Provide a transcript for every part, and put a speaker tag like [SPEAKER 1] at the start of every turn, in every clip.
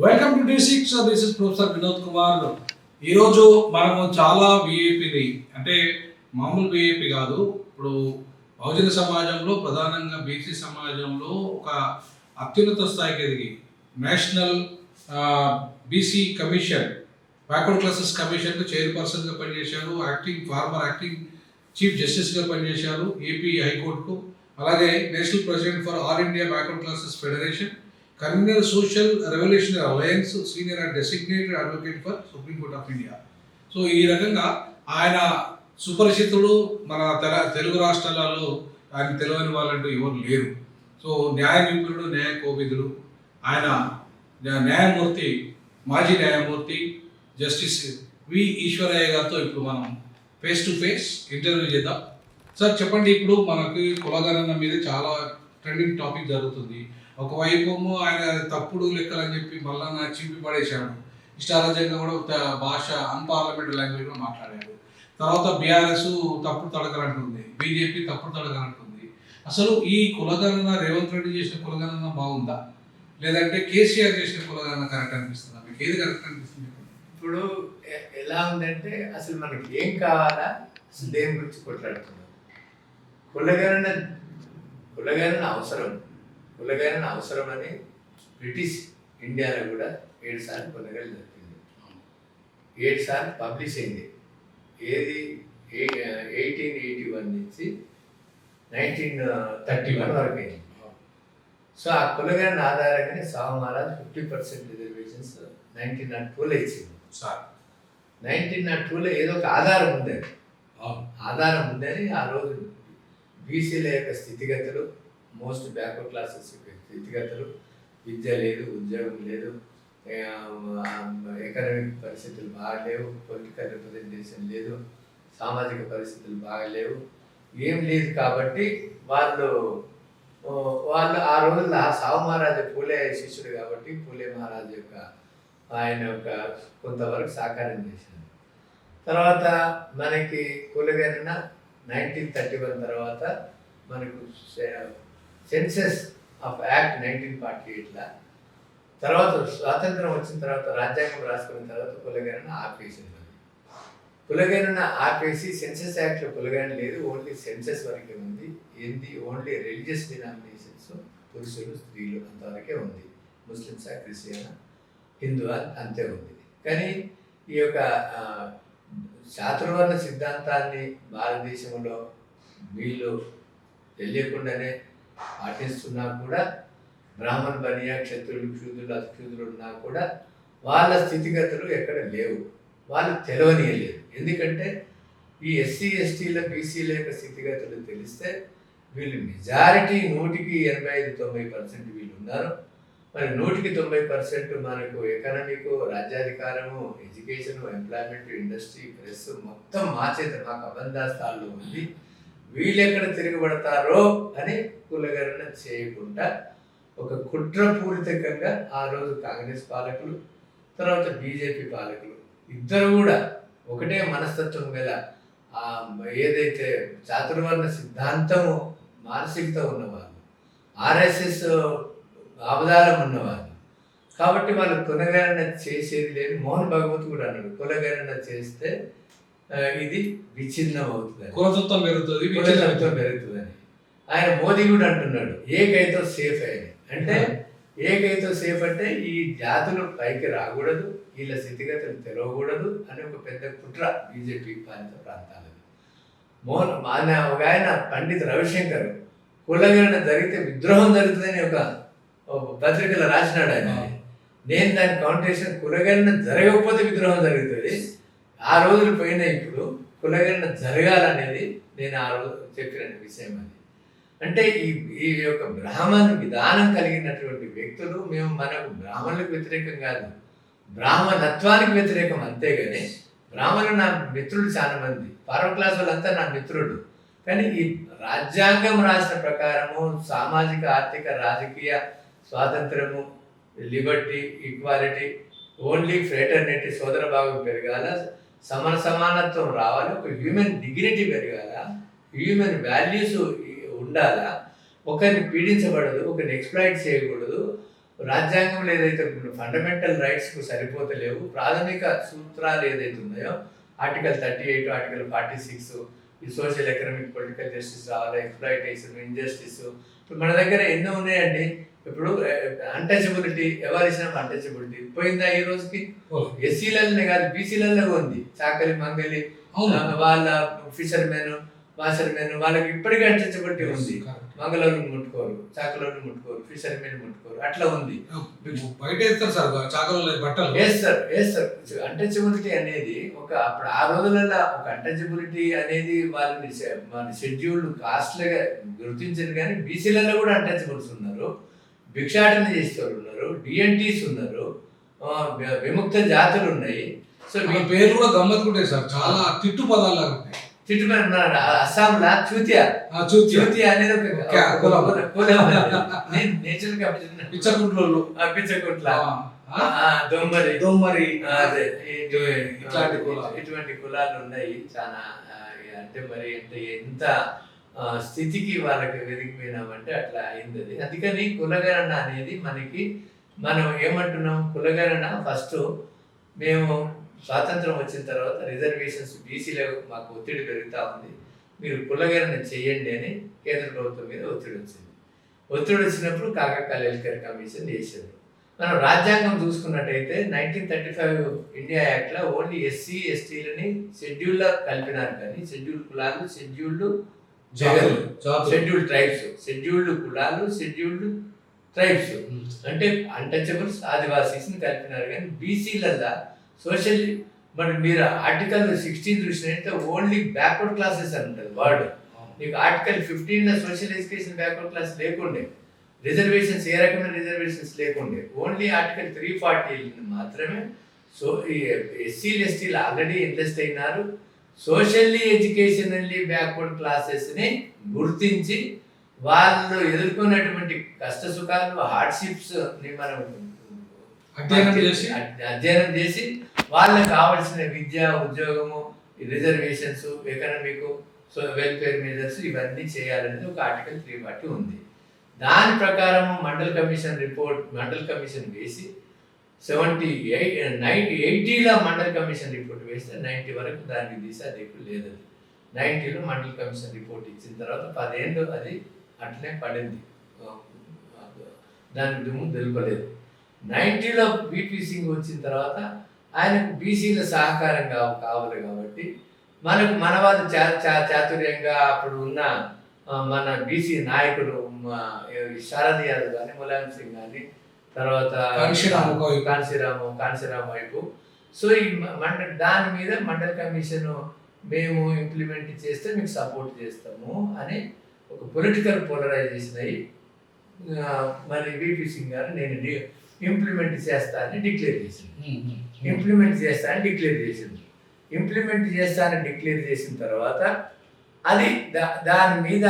[SPEAKER 1] Welcome to D6. This is professor Vinod Kumar. ఈరోజు మనము చాలా విఐపిని అంటే మామూలు విఐపి కాదు, ఇప్పుడు బహుజన సమాజంలో ప్రధానంగా బీసీ సమాజంలో ఒక అత్యున్నత స్థాయికి ఎదిగి national BC commission backward classes కమిషన్కు చైర్పర్సన్గా పనిచేశారు. ఫార్మర్ యాక్టింగ్ చీఫ్ జస్టిస్గా పనిచేశారు ఏపీ హైకోర్టుకు. అలాగే national president for all India backward classes federation, convener social revolutionary alliance, senior and designated advocate for supreme court of India. So ఈ రకంగా ఆయన సుపరిచితుడు. మన తెలుగు రాష్ట్రాలలో ఆయన తెలియని వాళ్ళంటూ ఎవరు లేరు. సో న్యాయ నిపుణుడు, న్యాయ కోవిదుడు ఆయన. న్యాయమూర్తి, మాజీ న్యాయమూర్తి జస్టిస్ వి ఈశ్వరయ్య గారితో ఇప్పుడు మనం ఫేస్ టు ఫేస్ ఇంటర్వ్యూ చేద్దాం. సార్ చెప్పండి, ఇప్పుడు మనకి కులగణన మీద చాలా ట్రెండింగ్ టాపిక్ జరుగుతుంది. ఒకవైపు ఆయన తప్పుడు లెక్కలని చెప్పి మళ్ళా చింపి పడేశాడు. ఇష్టారాజ్యంగా కూడా భాష అన్పార్లమెంటరీ లాంగ్వేజ్లో మాట్లాడాడు. తర్వాత బీఆర్ఎస్ తప్పుడు తడకలంటుంది, బీజేపీ తప్పుడు తడకలంటుంది. అసలు ఈ కులగణన రేవంత్ రెడ్డి చేసిన కులగణన బాగుందా, లేదంటే కేసీఆర్ చేసిన కులగణన కరెక్ట్ అనిపిస్తుందా? మీకు ఏది కరెక్ట్ అనిపిస్తుంది?
[SPEAKER 2] ఇప్పుడు ఎలా ఉందంటే అసలు మనకి ఏం కావాలా, అసలు దేని గురించి కొట్లాడుతున్నాం? కులగణన అవసరం అని బ్రిటిష్ ఇండియాలో కూడా 7 సార్లు కులగణన జరిగింది. 7 సార్లు పబ్లిష్ అయింది. ఏది 1881 నుంచి 1931 వరకు అయింది. సో ఆ కులగణన ఆధారంగానే సాహు మహారాజ్ 50% రిజర్వేషన్స్ 1902లో ఇచ్చింది. 1902లో ఏదో ఒక ఆధారం ఉందని ఆ రోజు బీసీల యొక్క స్థితిగతులు, మోస్ట్ బ్యాక్వర్డ్ క్లాసెస్ స్థితిగతులు, విద్య లేదు, ఉద్యోగం లేదు, ఎకనామిక్ పరిస్థితులు బాగలేవు, పొలిటికల్ రిప్రజెంటేషన్ లేదు, సామాజిక పరిస్థితులు బాగలేవు, ఏం లేదు. కాబట్టి వాళ్ళు ఆ రోజుల్లో సాహు మహారాజు పూలే శిష్యుడు కాబట్టి పూలే మహారాజు యొక్క ఆయన యొక్క కొంతవరకు సాకారం చేశారు. తర్వాత మనకి కులగణన 1931 తర్వాత మనకు సెన్సెస్ ఆఫ్ యాక్ట్ 1948 తర్వాత స్వాతంత్రం వచ్చిన తర్వాత రాజ్యాంగం రాసుకున్న తర్వాత కులగణన ఆపేసింది. కులగణన ఆపేసి సెన్సెస్ యాక్ట్లో కులగణన లేదు, ఓన్లీ సెన్సెస్ వరకే ఉంది. ఓన్లీ రిలీజియస్ డినామినేషన్స్, పురుషులు స్త్రీలు అంతవరకే ఉంది. ముస్లిమ్సా, క్రిస్టియనా, హిందూ అంతే ఉంది. కానీ ఈ యొక్క చాతుర్వర్ణ సిద్ధాంతాన్ని భారతదేశంలో వీళ్ళు తెలియకుండానే పాటిస్తున్నా కూడా, బ్రాహ్మణ బనియా, క్షత్రులు, క్షూద్రులు, అక్షూద్రులు ఉన్నా కూడా వాళ్ళ స్థితిగతులు ఎక్కడ లేవు, వాళ్ళు తెలవనీయలేదు. ఎందుకంటే ఈ ఎస్సీ ఎస్టీల బీసీల యొక్క స్థితిగతులు తెలిస్తే వీళ్ళు మెజారిటీ 100కి 85-90% వీళ్ళు ఉన్నారు. మరి 100కి 90% మనకు ఎకనామిక్, రాజ్యాధికారము, ఎడ్యుకేషన్, ఎంప్లాయ్మెంట్, ఇండస్ట్రీ, ప్రెస్ మొత్తం మా అబంధాస్తాల్లో ఉంది. వీళ్ళు ఎక్కడ తిరగబడతారో అని కులగణన చేయకుండా ఒక కుట్రపూరితంగా ఆ రోజు కాంగ్రెస్ పాలకులు, తర్వాత బీజేపీ పాలకులు ఇద్దరు కూడా ఒకటే మనస్తత్వం గల ఏదైతే చాతుర్వర్ణ సిద్ధాంతము మానసికత ఉన్నవాళ్ళు, ఆర్ఎస్ఎస్ అవధానం ఉన్నవాళ్ళు కాబట్టి వాళ్ళు కులగణన చేసేది లేదు. మోహన్ భగవత్ కూడా అన్నాడు, కులగణన చేస్తే ఇది విచ్ఛిన్నం అవుతుంది,
[SPEAKER 1] కులతత్వం
[SPEAKER 2] పెరుగుతుందని. ఆయన మోదీ కూడా అంటున్నాడు ఏకైతో సేఫ్ అని. అంటే ఏకైతో సేఫ్ అంటే ఈ జాతులు పైకి రాకూడదు, వీళ్ళ స్థితిగతులు తెలవకూడదు అని ఒక పెద్ద కుట్ర బీజేపీ పాలిత ప్రాంతాలలో. ఒక ఆయన పండిత్ రవిశంకర్ కులగణన జరిగితే విద్రోహం జరుగుతుందని ఒక పత్రికలో రాసినాడు ఆయన. నేను దాని కౌంటేషన్, కులగణన జరగకపోతే విద్రోహం జరుగుతుంది. ఆ రోజులు పోయినా ఇప్పుడు కులగణన జరగాలనేది నేను ఆ రోజు చెప్పిన విషయం. అది అంటే ఈ యొక్క బ్రాహ్మణ విధానం కలిగినటువంటి వ్యక్తులు మనకు బ్రాహ్మణులకు వ్యతిరేకం కాదు, బ్రాహ్మణత్వానికి వ్యతిరేకం. అంతేగాని బ్రాహ్మణులు నా మిత్రులు చాలా మంది, 12వ క్లాస్ వాళ్ళంతా నా మిత్రులు. కానీ ఈ రాజ్యాంగం రాసిన ప్రకారము సామాజిక, ఆర్థిక, రాజకీయ స్వాతంత్రము, లిబర్టీ, ఈక్వాలిటీ, ఓన్లీ ఫ్రేటర్నిటీ, సోదర భావం పెరగాల, సమానత్వం రావాలి, ఒక హ్యూమన్ డిగ్నిటీ పెరగాల, హ్యూమన్ వాల్యూస్ ఉండాలా, ఒకరిని పీడించబడదు, ఒకరిని ఎక్స్ప్లాయిట్ చేయకూడదు, రాజ్యాంగంలో ఏదైతే ఫండమెంటల్ రైట్స్కు సరిపోతలేవు, ప్రాథమిక సూత్రాలు ఏదైతే ఉన్నాయో ఆర్టికల్ 38, ఆర్టికల్ 46, ఈ సోషల్ ఎకనామిక్ పొలిటికల్ జస్టిస్ రావాలి, ఎక్స్ప్లాయిటేషన్, ఇంజస్టిస్, ఇప్పుడు మన దగ్గర ఎన్నో ఉన్నాయండి. ఇప్పుడు అన్టచబిలిటీ, ఎవరిషన్ ఆఫ్ అన్టచబిలిటీ పోయిందా ఈ రోజుకి? ఎస్సీలనే కాదు బీసీలలో ఉంది. చాకలి మంగలి వాళ్ళ ఫిషర్మెన్, వాషర్మెన్, వాళ్ళకి ఇప్పటికీ అన్టచబిలిటీ ఉంది. మంగళూరుని ముట్టుకోరు, చాకలోని ముట్టుకోరు, ఫిషర్మెన్ ముట్టుకోరు, అట్లా ఉంది.
[SPEAKER 1] బయట వేస్తారు సార్ చాకలో బట్టలు
[SPEAKER 2] వేస్తారు. అన్టచబిలిటీ అనేది అప్పుడు ఆ రోజులలో ఒక అన్టచబిలిటీ అనేది వాళ్ళని మన షెడ్యూల్డ్ కాస్ట్లుగా గుర్తించారు. కానీ బీసీలలో కూడా అన్టచబుల్స్ ఉన్నారు, భిక్షాటన చేసేవాళ్ళు ఉన్నారు, డిఎన్టీస్ ఉన్నారు, విముక్త జాతులు ఉన్నాయి. సో
[SPEAKER 1] మీ పేరు కూడా గమ్మత్తుకుంటాయి సార్, చాలా తిట్టు పదాలు లాగా ఉంటాయి.
[SPEAKER 2] తిట్టుకున్నారు అస్సాంలా చూతియా అనేది ఒక కులం. నేచురల్ గా
[SPEAKER 1] పిచ్చకుంట్లలో
[SPEAKER 2] పిచ్చకుంట్ల, దొమ్మరి ఇటువంటి కులాలు ఉన్నాయి చాలా. అంటే మరి అంటే ఎంత స్థితికి వాళ్ళకి వెదిగిపోయినామంటే అట్లా అయింది అది. అందుకని కులగణన అనేది మనం ఏమంటున్నాం, కులగణన ఫస్ట్ మేము స్వాతంత్రం వచ్చిన తర్వాత రిజర్వేషన్స్ బీసీలో మాకు ఒత్తిడి పెరుగుతూ ఉంది, మీరు కులగణన చేయండి అని కేంద్ర ప్రభుత్వం మీద ఒత్తిడి వచ్చింది. ఒత్తిడి వచ్చినప్పుడు కాకా కలేల్కర్ కమిషన్ చేశారు. మనం రాజ్యాంగం చూసుకున్నట్టయితే 1935 ఇండియా యాక్ట్లో ఓన్లీ ఎస్సీ ఎస్టీలని షెడ్యూల్లో కలిపినారు. కానీ షెడ్యూల్డ్ కులాలు, షెడ్యూల్డ్ షెడ్యూల్డ్ ట్రైబ్స్, షెడ్యూల్డ్ కులాలు, షెడ్యూల్డ్ ట్రైబ్స్ అంటే అన్టచబుల్స్, ఆదివాసీస్ని కలిపినారు. కానీ బీసీలల్లా సోషల్ మరి మీరు ఆర్టికల్ 16 చూసినట్టే ఓన్లీ బ్యాక్వర్డ్ క్లాసెస్ అని ఉంటుంది వర్డ్. మీకు ఆర్టికల్ 15లో సోషల్ ఎడ్యుకేషన్ బ్యాక్వర్డ్ క్లాస్ లేకుండే, రిజర్వేషన్స్ ఏ రకమైన రిజర్వేషన్స్ లేకుండే, ఓన్లీ ఆర్టికల్ 340 మాత్రమే. సో ఈ ఎస్సీలు ఎస్టీలు ఆల్రెడీ ఇన్వెస్ట్ అయినారు. సోషల్లీ ఎడ్యుకేషనల్లీ బ్యాక్వర్డ్ క్లాసెస్ని గుర్తించి వాళ్ళు ఎదుర్కొన్నటువంటి కష్ట సుఖాలు, హార్డ్షిప్స్ని మనం అధ్యయనం చేసి వాళ్ళకి కావాల్సిన విద్య, ఉద్యోగము, రిజర్వేషన్స్, ఎకనామిక్, వెల్ఫేర్ మెజర్స్ ఇవన్నీ చేయాలనేది ఒక ఆర్టికల్ 340 ఉంది. దాని ప్రకారం మండల్ కమిషన్ వేసి 80లో మండల్ కమిషన్ రిపోర్ట్ వేస్తే 90 వరకు దానికి దిశా దిక్కు లేదు. 90లో మండల్ కమిషన్ రిపోర్ట్ ఇచ్చిన తర్వాత 10 ఏళ్ళు అది అట్లనే పడింది, దాని దుమ్ము దులపలేదు. 90లో బీపీ సింగ్ వచ్చిన తర్వాత ఆయనకు బీసీల సహకారం కావాలి కాబట్టి మన వాళ్ళు చాతుర్యంగా అప్పుడు ఉన్న మన బీసీ నాయకులు శరద్ యాదవ్ కానీ, ములాయం సింగ్ కానీ, తర్వాత కాంశీరామ్ వైపు. సో ఈ దాని మీద మండల్ కమిషన్ మేము ఇంప్లిమెంట్ చేస్తే మీకు సపోర్ట్ చేస్తాము అని ఒక పొలిటికల్ పోలరైజేషన్ అయ్యి మరి బీపీ సింగ్ గారు నేను ఇంప్లిమెంట్ చేస్తానని డిక్లేర్ చేసింది. ఇంప్లిమెంట్ చేస్తానని డిక్లేర్ చేసిన తర్వాత అది దాని మీద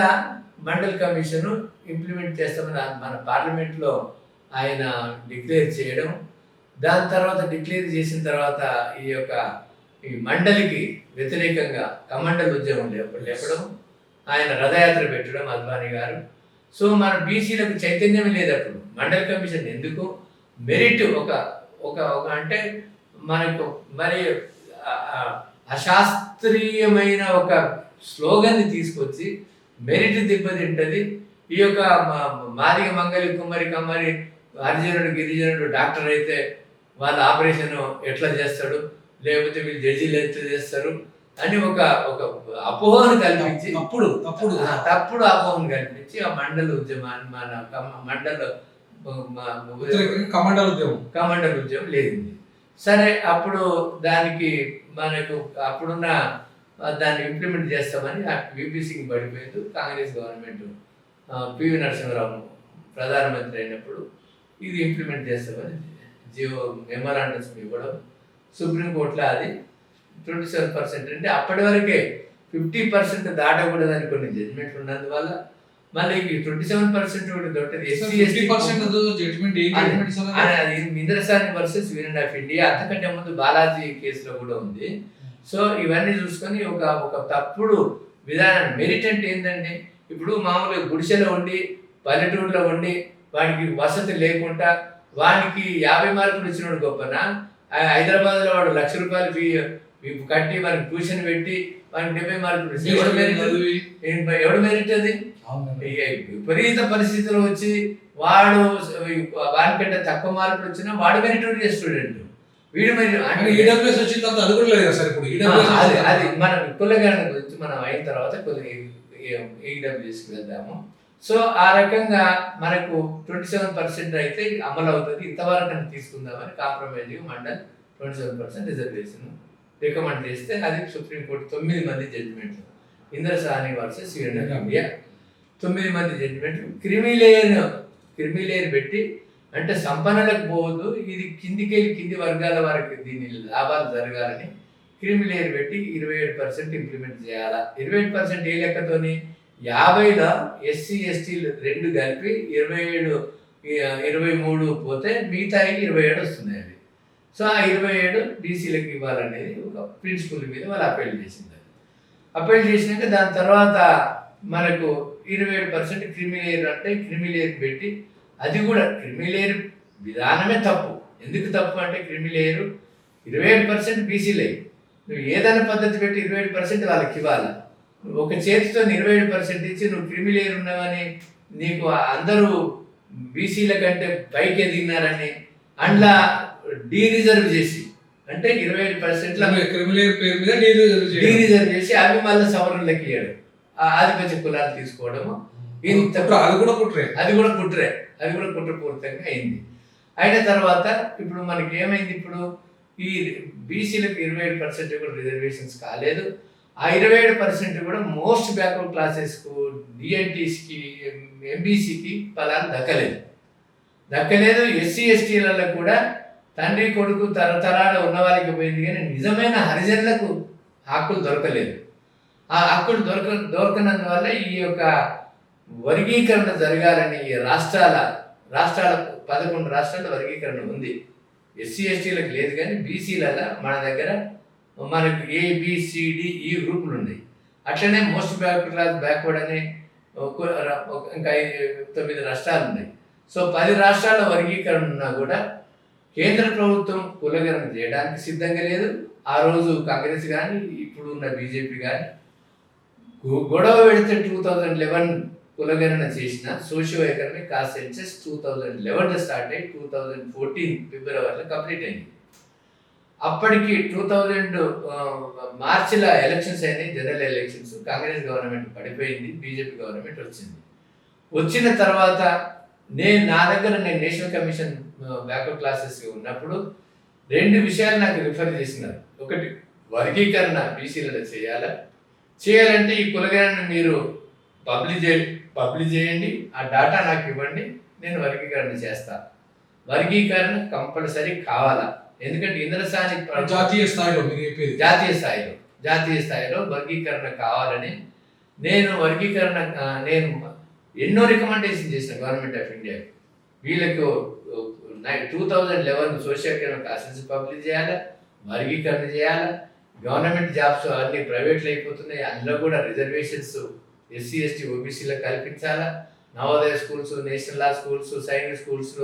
[SPEAKER 2] మండల్ కమిషను ఇంప్లిమెంట్ చేస్తామని మన పార్లమెంట్లో ఆయన డిక్లేర్ చేయడం. దాని తర్వాత డిక్లేర్ చేసిన తర్వాత ఈ మండలికి వ్యతిరేకంగా కమండల్ ఉద్యమం లేపడం, ఆయన రథయాత్ర పెట్టడం అద్వానీ గారు. సో మన బీసీలకు చైతన్యం లేదు అప్పుడు. మండల్ కమిషన్ ఎందుకు మెరిట్ ఒక అంటే మనకు మరి అశాస్త్రీయమైన ఒక స్లోగన్ని తీసుకొచ్చి మెరిట్ దెబ్బతింటది. ఈ యొక్క మాదిగ మంగలి కుమ్మరి కమ్మరి హరిజనుడు గిరిజనుడు డాక్టర్ అయితే వాళ్ళ ఆపరేషన్ ఎట్లా చేస్తాడు, లేకపోతే వీళ్ళు జడ్జీలు ఎట్లా చేస్తారు అని ఒక అపోహను కల్పించి తప్పుడు అపోహను కల్పించి ఆ మండల ఉద్యమాన్ని కమండల్ ఉద్యమం లేదండి. సరే అప్పుడు దానికి మనకు అప్పుడున్న దాన్ని ఇంప్లిమెంట్ చేస్తామని వీపీ సింగ్ పడిపోయింది. కాంగ్రెస్ గవర్నమెంట్ పివి నరసింహరావు ప్రధానమంత్రి అయినప్పుడు ఇది ఇంప్లిమెంట్ చేస్తామని మెమరాండమ్స్ ఇవ్వడం. సుప్రీంకోర్టులో అది 27% అంటే అప్పటి వరకే 50% దాటకూడదని కొన్ని జడ్జిమెంట్లు ఉన్నందువల్ల మళ్ళీ 27% కూడా దొరకదు. అది Indra Sawhney versus union of India, అంతకంటే ముందు బాలాజీ కేసులో కూడా ఉంది. సో ఇవన్నీ చూసుకొని ఒక తప్పుడు విధానం. మెరిట్ అంటే ఏంటండి, ఇప్పుడు మామూలుగా గుడిసెలో ఉండి పల్లెటూరులో ఉండి వాడికి వసతి లేకుండా వానికి 50 మార్కులు వచ్చినోడు గొప్పనా? హైదరాబాద్లో వాడు ₹1,00,000 ఫీ కట్టి వానికి ట్యూషన్ పెట్టి వానికి 70 మార్కులు వచ్చి ఎవడు మెరిట్ అది? ఇక విపరీత పరిస్థితులు వచ్చి వాడు వానికంటే తక్కువ మార్కులు వచ్చినా వాడు మెరిటోరియస్ స్టూడెంట్, వీడు
[SPEAKER 1] ఈడబ్ల్యూఎస్ వచ్చిన తర్వాత అది కూడా లేదు సార్. ఇప్పుడు
[SPEAKER 2] అది మనం కులగణన గురించి మనం అయిన తర్వాత కొద్దిగా ఈడబ్ల్యూఎస్కి వెళ్దాము. సో ఆ రకంగా మనకు 27% అయితే అమలు అవుతుంది. ఇంతవరకు తీసుకుందామని కాంప్రమైజ్ మండల్ 27% రిజర్వేషన్ రికమెండ్ చేస్తే అది సుప్రీంకోర్టు 9 మంది జడ్జిమెంట్లు, Indra Sawhney versus union of India 9 మంది జడ్జిమెంట్లు క్రిమిలేయర్ పెట్టి, అంటే సంపన్నులకు పోవద్దు, ఇది కింది వర్గాల వారికి దీని లాభాలు జరగాలని క్రిమిలేయర్ పెట్టి 27% ఇంప్లిమెంట్ చేయాలా. 27% ఏ లెక్కతోని 50లో ఎస్సీ ఎస్టీలు 2 కలిపి 23 పోతే మిగతా 27 వస్తున్నాయి అవి. సో ఆ 27 బీసీలకు ఇవ్వాలనేది ఒక ప్రిన్సిపల్ మీద వాళ్ళు అప్పీల్ చేసింది. అప్పీల్ చేసినాక దాని తర్వాత మనకు 27% క్రిమిలేయర్ అంటే క్రిమిలేయర్ పెట్టి, అది కూడా క్రిమిలేయర్ విధానమే తప్పు. ఎందుకు తప్పు అంటే క్రిమిలేయర్ 27% బీసీలే, నువ్వు ఏదైనా పద్ధతి పెట్టి 27% వాళ్ళకి ఇవ్వాలి. ఒక చేతితో 27% ఇచ్చి నువ్వు క్రిమిలేయర్ ఉన్నావని నీకు అందరూ బీసీల కంటే పైకి ఎదిగినారని అందులో డీరిజర్వ్ చేసి, అంటే 27%
[SPEAKER 1] క్రిమిలేయర్ పేరు మీద
[SPEAKER 2] డీరిజర్వ్ చేసి అవి మళ్ళీ సవరణలకి ఇవ్వడం, ఆధిపత్య కులాలు తీసుకోవడము, అది కూడా కుట్రపూరితంగా అయింది. అయిన తర్వాత ఇప్పుడు మనకి ఏమైంది, ఇప్పుడు ఈ బీసీలకు 27% కూడా రిజర్వేషన్స్ కాలేదు. ఆ 27% కూడా మోస్ట్ బ్యాక్వర్డ్ క్లాసెస్కు, డిఎన్టీస్కి, ఎంబీసీకి ఫలాలు దక్కలేదు. ఎస్సీ ఎస్టీలలో కూడా తండ్రి కొడుకు తరతరాల ఉన్న వాళ్ళకి పోయింది, కానీ నిజమైన హరిజనులకు హక్కులు దొరకలేదు. ఆ హక్కులు దొరకనందువల్ల ఈ యొక్క వర్గీకరణ జరగాలని రాష్ట్రాల 11 రాష్ట్రాల వర్గీకరణ ఉంది. ఎస్సీ ఎస్టీలకు లేదు, కానీ బీసీలలో మన దగ్గర మనకు ABCDE గ్రూపులు ఉన్నాయి. అట్లనే మోస్ట్ బ్యాక్వర్డ్ అనే ఇంకా 9 రాష్ట్రాలు ఉన్నాయి. సో 10 రాష్ట్రాల వర్గీకరణ ఉన్నా కూడా కేంద్ర ప్రభుత్వం కులగణన చేయడానికి సిద్ధంగా లేదు. ఆ రోజు కాంగ్రెస్ కానీ ఇప్పుడు ఉన్న బీజేపీ కానీ గొడవ పెడితే 2011 కులగణన చేసిన సోషియో ఎకనామిక్ కాస్ట్ సెన్సస్ 2011లో స్టార్ట్ అయ్యి 2014 ఫిబ్రవరిలో కంప్లీట్ అయింది. అప్పటికి 2000 మార్చిలో ఎలక్షన్స్ అయినాయి, జనరల్ ఎలక్షన్స్. కాంగ్రెస్ గవర్నమెంట్ పడిపోయింది, బీజేపీ గవర్నమెంట్ వచ్చింది. వచ్చిన తర్వాత నా దగ్గర నేషనల్ కమిషన్ బ్యాక్వర్డ్ క్లాసెస్ ఉన్నప్పుడు 2 విషయాలు నాకు రిఫర్ చేసినారు. ఒకటి, వర్గీకరణ బీసీలలో చేయాలంటే ఈ కులగణన మీరు పబ్లిష్ చేయండి, ఆ డాటా నాకు ఇవ్వండి, నేను వర్గీకరణ చేస్తా. వర్గీకరణ కంపల్సరీ కావాలా, ఎందుకంటే ఇంద్రసాని జాతీయ స్థాయిలో వర్గీకరణ కావాలని నేను ఎన్నో రికమెండేషన్ చేసిన గవర్నమెంట్ ఆఫ్ ఇండియా. వీళ్ళకు 2011 సోషియో ఎకనామిక్ కాస్ట్ పబ్లిష్ చేయాలా, వర్గీకరణ చేయాలా. గవర్నమెంట్ జాబ్స్ అన్ని ప్రైవేట్లు అయిపోతున్నాయి, అందులో కూడా రిజర్వేషన్స్ ఎస్సీ ఎస్టీ ఓబీసీలకు కల్పించాలా. Navodaya schools, national law schools, Sainik schools,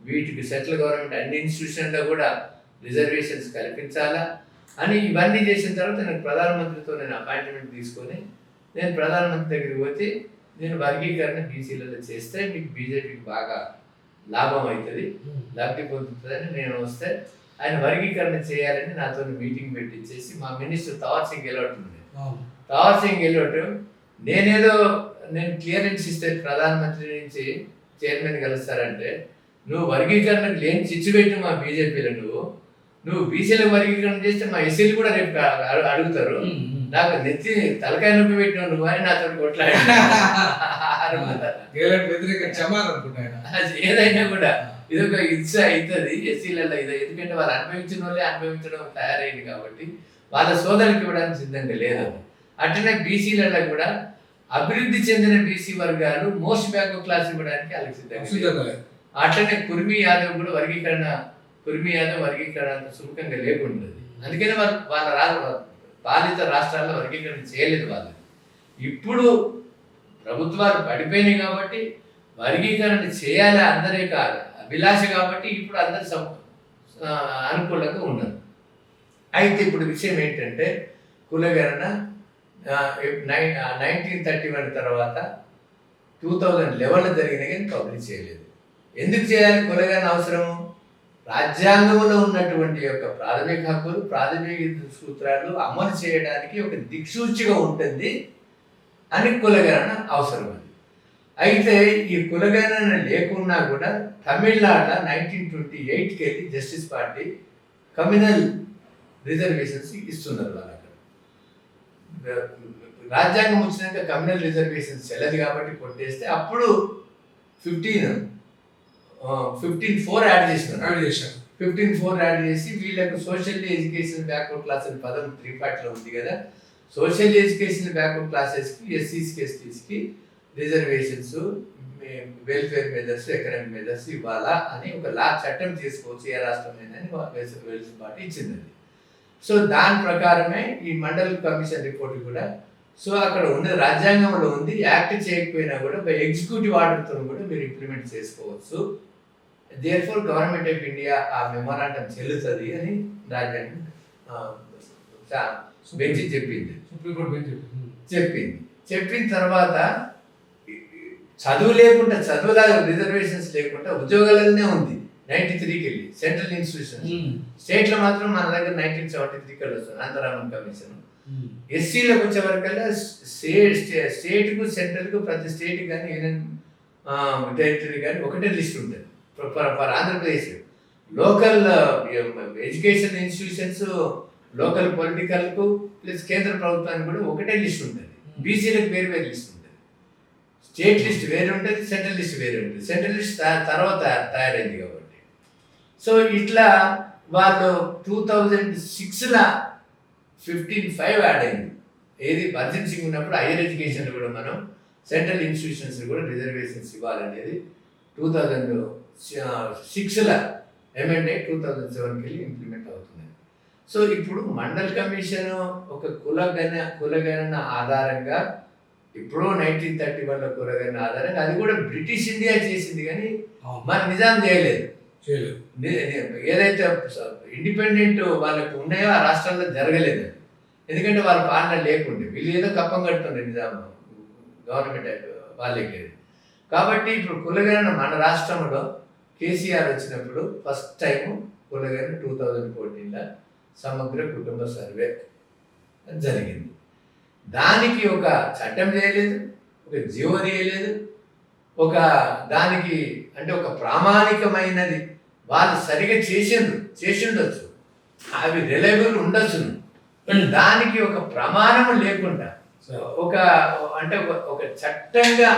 [SPEAKER 2] వీటికి సెంట్రల్ గవర్నమెంట్ అన్ని ఇన్స్టిట్యూషన్లో కూడా రిజర్వేషన్స్ కల్పించాలా అని ఇవన్నీ చేసిన తర్వాత నేను ప్రధానమంత్రితో అపాయింట్మెంట్ తీసుకొని నేను ప్రధానమంత్రి దగ్గరికి పోతే నేను వర్గీకరణ బీసీలలో చేస్తే మీకు బీజేపీకి బాగా లాభం అవుతుంది, లబ్ధి పొందుతుందని నేను వస్తే ఆయన వర్గీకరణ చేయాలని నాతో మీటింగ్ పెట్టించేసి మా మినిస్టర్ తవార్ సింగ్ గెహ్లోట్ ఉండే. తవార్ సింగ్ గెహ్లోట్ నేను క్లియరెన్స్ ఇస్తే ప్రధానమంత్రి నుంచి చైర్మన్ కలుస్తారంటే, నువ్వు వర్గీకరణకు లేని చిచ్చు పెట్టి మా బీజేపీలో నువ్వు బీసీలకు వర్గీకరణ చేస్తే మా ఎస్సీలు కూడా రేపు అడుగుతారు, నాకు నెత్తి తలకాయ నొప్పి పెట్టినావు నువ్వు అని నాతో కొట్లాడి ఏదైనా కూడా ఇదొక ఇచ్చ అవుతుంది ఎస్సీలలో. ఇది ఎందుకంటే వాళ్ళు అనుభవించిన వాళ్ళే అనుభవించడం తయారైంది కాబట్టి వాళ్ళ సోదరులకు ఇవ్వడానికి సిద్ధంగా లేదు. అట్లనే బీసీలలో కూడా అభివృద్ధి చెందిన బీసీ వర్గాలు మోస్ట్ బ్యాక్వర్డ్ క్లాస్ ఇవ్వడానికి వాళ్ళకి సిద్ధంగా లేదు. అట్లనే కుర్మీ యాదవ్ కూడా వర్గీకరణ అంత సుముఖంగా లేకుండా, అందుకనే వాళ్ళ పాలిత రాష్ట్రాల్లో వర్గీకరణ చేయలేదు వాళ్ళు. ఇప్పుడు ప్రభుత్వాలు పడిపోయినాయి కాబట్టి వర్గీకరణ చేయాలి, అందరే కాదు విలాస కాబట్టి ఇప్పుడు అందరు అనుకూలంగా ఉన్నారు. అయితే ఇప్పుడు విషయం ఏంటంటే కులగణన 1931 తర్వాత 2011 జరిగిన కానీ పబ్లిష్ చేయలేదు. ఎందుకు చేయాలి కులగణన అవసరము? రాజ్యాంగంలో ఉన్నటువంటి యొక్క ప్రాథమిక హక్కులు, ప్రాథమిక సూత్రాలు అమలు చేయడానికి ఒక దిక్సూచిగా ఉంటుంది అని కులగణన అవసరం అది. అయితే ఈ కులగణన లేకున్నా కూడా తమిళనాడులో 1928కి వెళ్ళి జస్టిస్ పార్టీ కమ్యూనల్ రిజర్వేషన్స్ ఇస్తున్నారు వాళ్ళు. అక్కడ రాజ్యాంగం వచ్చినాక కమ్యూనల్ రిజర్వేషన్స్ చెల్లదు కాబట్టి కొట్టేస్తే అప్పుడు 15(4) యాడ్ చేశారు. 15(4) యాడ్ చేసి వీళ్ళకు సోషల్ ఎడ్యుకేషన్ బ్యాక్వర్డ్ క్లాస్ అని పదం 3 పార్ట్లో ఉంది కదా, సోషల్ ఎడ్యుకేషన్ బ్యాక్వర్డ్ క్లాసెస్కి, ఎస్సీస్కి, ఎస్టీస్కి reservations, welfare measures, economic measures ఇవ్వాలా అని ఒక చట్టం చేసుకోవచ్చు ఏ రాష్ట్రమైనా అని వెల్ఫేర్ పార్టీ ఇచ్చింది. సో దాని ప్రకారమే ఈ మండల్ కమిషన్ రిపోర్ట్ కూడా సో అక్కడ ఉన్న రాజ్యాంగంలో ఉంది. యాక్ట్ చేయకపోయినా కూడా బై ఎగ్జిక్యూటివ్ ఆర్డర్తో కూడా మీరు ఇంప్లిమెంట్ చేసుకోవచ్చు. దేర్ఫోర్ గవర్నమెంట్ ఆఫ్ ఇండియా ఆ మెమోరాండం చెల్లుతుంది అని రాజ్యాంగం బెంచ్ చెప్పింది. చెప్పిన తర్వాత చదువు లేకుండా, చదువులాగా రిజర్వేషన్స్ లేకుండా ఉద్యోగాలనే ఉంది 93కి వెళ్ళి సెంట్రల్ ఇన్స్టిట్యూషన్స్. స్టేట్లో మాత్రం మన దగ్గర 1973 కల్లా వస్తుంది అంతరామన్ కమిషన్. ఎస్సీలకు వచ్చే వరకల్లా స్టేట్కు, సెంట్రల్కు, ప్రతి స్టేట్ కానీ యూనియన్ టెరిటరీ కానీ ఒకటే లిస్ట్ ఉంటుంది for Andhra Pradesh. Local education institutions, local పొలిటికల్కు plus కేంద్ర ప్రభుత్వానికి కూడా ఒకటే లిస్ట్ ఉంటుంది. బీసీలకు వేరు వేరు లిస్ట్ ఉంటుంది. స్టేట్ లిస్ట్ వేరే ఉంటుంది, సెంట్రల్ లిస్ట్ వేరే ఉంటుంది. సెంట్రల్ లిస్ట్ తర్వాత తయారైంది కాబట్టి. సో ఇట్లా వాళ్ళు 2006లో 15(5) యాడ్ అయింది. ఏది ఎమర్జెన్సీ ఉన్నప్పుడు హైయర్ ఎడ్యుకేషన్ కూడా మనం సెంట్రల్ ఇన్స్టిట్యూషన్స్ కూడా రిజర్వేషన్స్ ఇవ్వాలనేది 2006లో ఎమెండ్ అయ్యి 2007కి వెళ్ళి ఇంప్లిమెంట్ అవుతుంది. సో ఇప్పుడు మండల్ కమిషన్ ఒక కులగణన ఆధారంగా ఇప్పుడు 1931లో కులగణన ఆధారంగా అది కూడా బ్రిటిష్ ఇండియా చేసింది కానీ మన నిజాం చేయలేదు. ఏదైతే ఇండిపెండెంట్ వాళ్ళకు ఉన్నాయో ఆ రాష్ట్రాల్లో జరగలేదు. ఎందుకంటే వాళ్ళ పాలన లేకుండే, వీళ్ళు ఏదో కప్పం కడుతుండే నిజాం గవర్నమెంట్ వాళ్ళకి. కాబట్టి ఇప్పుడు కులగణన మన రాష్ట్రంలో కేసీఆర్ వచ్చినప్పుడు ఫస్ట్ టైం కులగణన 2014లో సమగ్ర కుటుంబ సర్వే జరిగింది. దానికి ఒక చట్టం చేయలేదు, ఒక జీవో చేయలేదు, ఒక దానికి అంటే ఒక ప్రామాణికమైనది వాళ్ళు సరిగా చేసిండొచ్చు, అవి రిలయబుల్ ఉండొచ్చు. దానికి ఒక ప్రమాణం లేకుండా ఒక అంటే ఒక చట్టంగా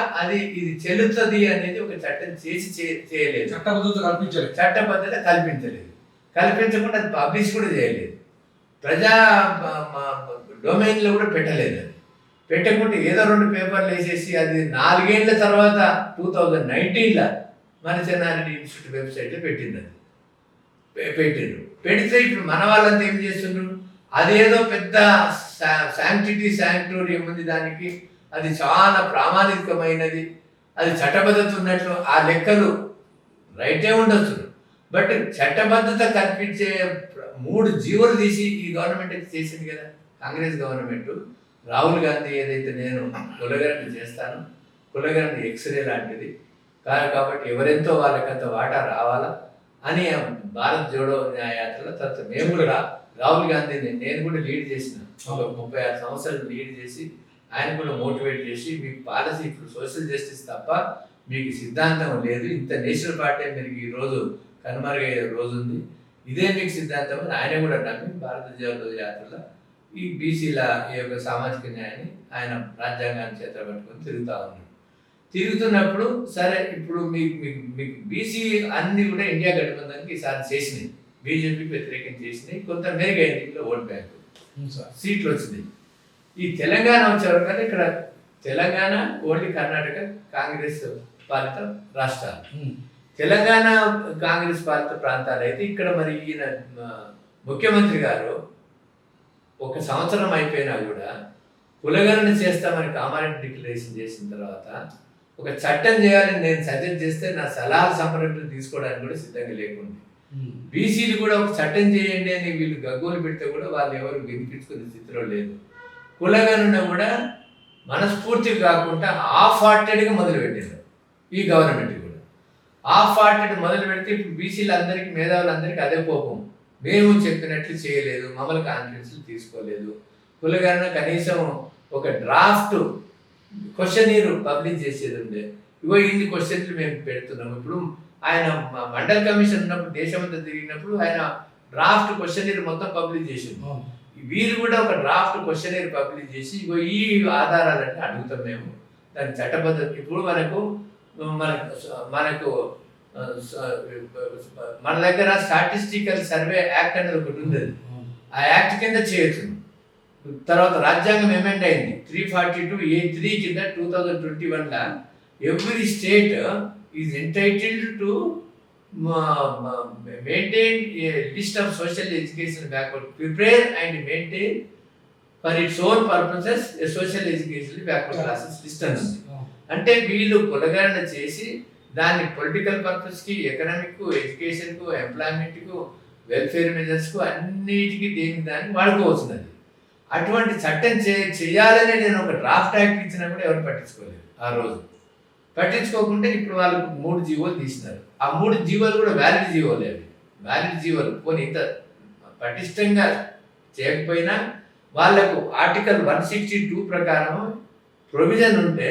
[SPEAKER 2] ఇది చెల్లుతుంది అనేది ఒక చట్టం చేయలేదు, చట్టబద్ధత కల్పించలేదు. కల్పించకుండా అది పబ్లిష్ కూడా చేయలేదు, ప్రజా డొమైన్లో కూడా పెట్టలేదు. అది పెట్టకుండా ఏదో 2 పేపర్లు వేసేసి అది 4 ఏళ్ల తర్వాత 2019లో మన చెన్నారెడ్డి ఇన్స్టిట్యూట్ వెబ్సైట్లో పెట్టింది. అది పెడితే ఇప్పుడు మన వాళ్ళంతా ఏం చేస్తున్నారు, అదేదో పెద్ద శాంక్టోరియం ఉంది దానికి, అది చాలా ప్రామాణికమైనది, అది చట్టబద్ధత ఉన్నట్లు ఆ లెక్కలు రైటే ఉండొచ్చు. బట్ చట్టబద్ధత కల్పించే 3 జీవోలు తీసి ఈ గవర్నమెంట్ చేసింది కదా కాంగ్రెస్ గవర్నమెంట్. రాహుల్ గాంధీ ఏదైతే నేను కులగణన చేస్తాను, కులగణన ఎక్స్రే లాంటిది కాబట్టి ఎవరెంతో వాళ్ళకంత వాటా రావాలా అని భారత్ జోడో న్యాయయాత్రలో తర్వాత మేము కూడా రాహుల్ గాంధీని నేను కూడా లీడ్ చేసిన, ఒక 36 సంవత్సరాలు లీడ్ చేసి ఆయన కూడా మోటివేట్ చేసి మీకు పాలసీ ఇప్పుడు సోషల్ జస్టిస్ తప్ప మీకు సిద్ధాంతం లేదు, ఇంత నేషనల్ పార్టీ మీరు ఈరోజు కనుమరుగయ్యే రోజు ఉంది, ఇదే మీకు సిద్ధాంతం అని ఆయన కూడా నమ్మి భారత జోడో యాత్రలో ఈ బీసీల ఈ యొక్క సామాజిక న్యాయాన్ని ఆయన రాజ్యాంగాన్ని చేత పట్టుకొని తిరుగుతున్నప్పుడు సరే ఇప్పుడు మీకు బీసీ అన్ని కూడా ఇండియా గఠబంధన్కి ఈసారి చేసినాయి, బీజేపీకి వ్యతిరేకం చేసినాయి, కొంత మెరుగైంది. ఇక్కడ ఓట్ బ్యాంక్ సీట్లు వచ్చినాయి. ఈ తెలంగాణ వచ్చేవరకు ఇక్కడ తెలంగాణ ఓన్లీ కర్ణాటక కాంగ్రెస్ పాలిత రాష్ట్రాలు, తెలంగాణ కాంగ్రెస్ పాలిత ప్రాంతాలు అయితే ఇక్కడ మరి ఈయన ముఖ్యమంత్రి గారు 1 సంవత్సరం అయిపోయినా కూడా కులగణన చేస్తామని కామారెడ్డి డిక్లరేషన్ చేసిన తర్వాత ఒక చట్టం చేయాలని నేను సజెస్ట్ చేస్తే నా సలహా సంప్రదింపులు తీసుకోవడానికి కూడా సిద్ధంగా లేకుండా బీసీలు కూడా ఒక చట్టం చేయండి అని వీళ్ళు గగ్గోలు పెడితే కూడా వాళ్ళు ఎవరు వినిపించుకునే స్థితిలో లేదు. కులగణన కూడా మనస్ఫూర్తిగా కాకుండా హాఫ్ హార్టెడ్గా మొదలుపెట్టారు ఈ గవర్నమెంట్ కూడా. హాఫ్ హార్టెడ్ మొదలు పెడితే ఇప్పుడు బీసీలు అందరికీ మేధావులందరికీ అదే కోపం, మేము చెప్పినట్లు చేయలేదు, మమ్మల్ని కాన్ఫిడెన్స్లు తీసుకోలేదు. కులగణన కనీసం ఒక డ్రాఫ్ట్ క్వశ్చనీర్ పబ్లిష్ చేసేది ఉండే, ఇగో ఇన్ని క్వశ్చన్లు మేము పెడుతున్నాము. ఇప్పుడు ఆయన మండల్ కమిషన్ ఉన్నప్పుడు దేశమంతా తిరిగినప్పుడు ఆయన డ్రాఫ్ట్ క్వశ్చనీర్ మొత్తం పబ్లిష్ చేసింది. వీరు కూడా ఒక డ్రాఫ్ట్ క్వశ్చనీర్ పబ్లిష్ చేసి ఇగో ఈ ఆధారాలన్నీ అడుగుతాం మేము, దాని చట్టబద్ధత. ఇప్పుడు మనకు మనకు మన దగ్గర స్టాటిస్టికల్ సర్వే యాక్ట్ అనేది ఒకటి ఉంది, ఆ యాక్ట్ కింద చేయొచ్చు. తర్వాత రాజ్యాంగం అమెండ్ అయింది 342(a)(3) కింద 2021 every state is entitled to maintain a list of social education backward, prepare and maintain for its own purposes A social education backward classes list అని ఉంది. అంటే వీళ్ళు కులగణన చేసి దాన్ని పొలిటికల్ పర్పస్కి, ఎకనామిక్, ఎడ్యుకేషన్కు, ఎంప్లాయ్మెంట్కు, వెల్ఫేర్ మెజర్స్కు అన్నిటికీ దేనికి దానికి వాడుకోవచ్చున్నది. అటువంటి చట్టం చేయాలని నేను ఒక డ్రాఫ్ట్ యాక్ట్ ఇచ్చినా కూడా ఎవరు పట్టించుకోలేదు. ఆ రోజు పట్టించుకోకుండా ఇప్పుడు వాళ్ళకు 3 జీవోలు తీసినారు. ఆ 3 జీవోలు కూడా వ్యాలిడ్ జీవోలు, అవి వ్యాలిడ్ జీవోలు. కొన్ని ఇంత పటిష్టంగా చేయకపోయినా వాళ్లకు ఆర్టికల్ 162 ప్రకారం ప్రొవిజన్ ఉంటే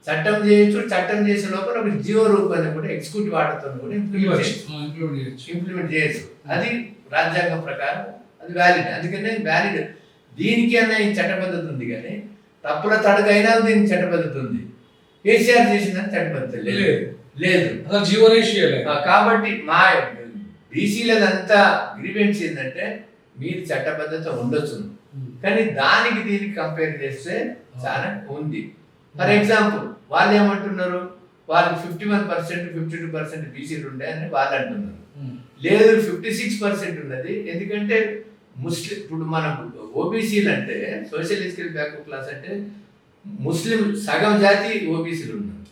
[SPEAKER 2] చట్టం చేయొచ్చు. చట్టం చేసే లోపల ఒక జీవో రూపాన్ని కూడా ఎగ్జిక్యూటివ్ ఆర్డర్తో కూడా ఇంప్లిమెంట్ చేయొచ్చు. అది రాజ్యాంగం ప్రకారం అది వ్యాలిడ్. అందుకనే వ్యాలిడ్. దీనికి అన్న ఈ చట్టబద్ధత ఉంది, కానీ తప్పుల తడకైనా దీనికి చట్టబద్ధత ఉంది. కేసీఆర్ చేసిందని చట్టబద్ధత లేదు. కాబట్టి మా బీసీలదంతా గ్రీవెన్స్ ఏంటంటే మీరు చట్టబద్ధత ఉండొచ్చు, కానీ దానికి దీనికి కంపేర్ చేస్తే చాలా ఉంది. ఫర్ ఎగ్జాంపుల్ వాళ్ళు ఏమంటున్నారు, వాళ్ళకి 51%, 52% బీసీలు ఉండే అని వాళ్ళు అంటున్నారు. లేదు 56% ఉన్నది. ఎందుకంటే ముస్లిం, ఇప్పుడు మనం ఓబీసీలు అంటే సోషల్ ఎడ్యుకేషన్ బ్యాక్వర్డ్ క్లాస్ అంటే ముస్లిం సగం జాతి ఓబీసీలు ఉన్నారు,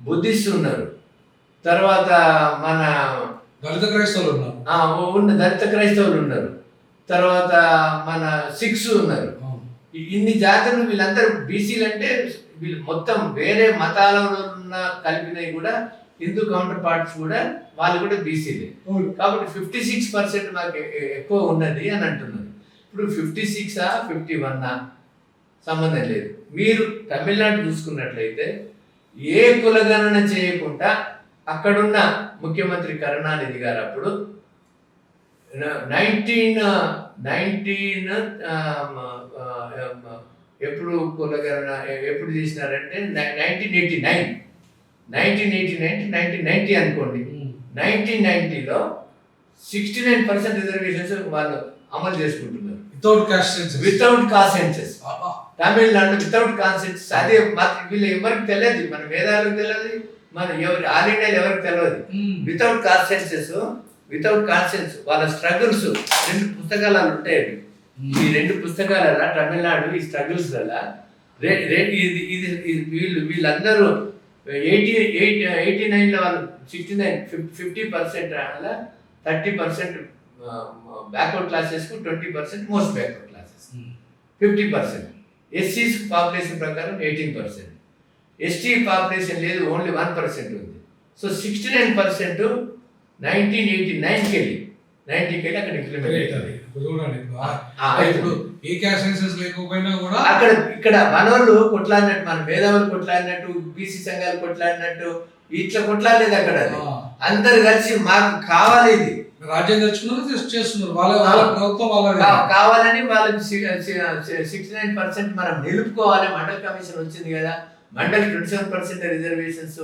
[SPEAKER 2] బుద్ధిస్ట్ ఉన్నారు, తర్వాత మన
[SPEAKER 1] దళిత క్రైస్తవులు
[SPEAKER 2] ఉన్నారు, దళిత క్రైస్తవులు ఉన్నారు, తర్వాత మన సిఖ్స్ ఉన్నారు. ఇన్ని జాతులు వీళ్ళందరూ బీసీలు అంటే వీళ్ళు మొత్తం వేరే మతాలలో ఉన్న కలిపినవి కూడా హిందూ కౌంటర్ పార్ట్స్ కూడా వాళ్ళు కూడా బీసీలే. కాబట్టి 56% మాకు ఎక్కువ ఉన్నది అని అంటున్నారు. ఇప్పుడు 56 51 సంబంధం లేదు. మీరు తమిళనాడు చూసుకున్నట్లయితే ఏ కులగణన చేయకుండా అక్కడున్న ముఖ్యమంత్రి కరుణానిధి గారు అప్పుడు 19 ఎప్పుడు కులగణన ఎప్పుడు చేసినారంటే 1990 అనుకోండి. 1990లో 69% రిజర్వేషన్స్ వాళ్ళు అమలు చేసుకుంటున్నారు without cost census. Tamil Nadu without cost census. అదే వీళ్ళు ఎవరికి తెలియదు, మన వేదాలకు తెలియదు, మన ఎవరి ఆల్ ఇండియాలో ఎవరికి తెలియదు. వితౌట్ కాస్ట్ సెన్సస్, వితౌట్ కాన్సెన్స్ వాళ్ళ స్ట్రగుల్స్ 2 పుస్తకాలు ఉంటాయి. ఈ 2 పుస్తకాల తమిళనాడు ఈ స్ట్రగుల్స్ వల్ల వీళ్ళందరూ 89లో వాళ్ళు 50% 30% బ్యాక్వర్డ్ క్లాసెస్కు, 20% మోస్ట్ బ్యాక్వర్డ్ క్లాసెస్ 50%. ఎస్సీస్ పాపులేషన్ ప్రకారం 18%. ఎస్టీ పాపులేషన్ లేదు, ఓన్లీ 1% ఉంది. సో 69% 1989కి వెళ్ళి 90కి వెళ్ళి అక్కడ ఇంప్లిమెంట్ అవుతుంది. అక్కడ ఇక్కడ మనోళ్ళు కొట్లాడినట్టు, మన మేధావులు కొట్లాడినట్టు, బీసీ సంఘాలు కొట్లాడినట్టు ఇట్లా కొట్లాడలేదు. అక్కడ అందరు కలిసి మాకు కావాలి, ఇది
[SPEAKER 1] రాజ్యం తెచ్చుకున్నారు, చేస్తున్నారు
[SPEAKER 2] కావాలని వాళ్ళకి 69% మనం నిలుపుకోవాలి. మండల్ కమిషన్ వచ్చింది కదా, మండల్ 27% రిజర్వేషన్స్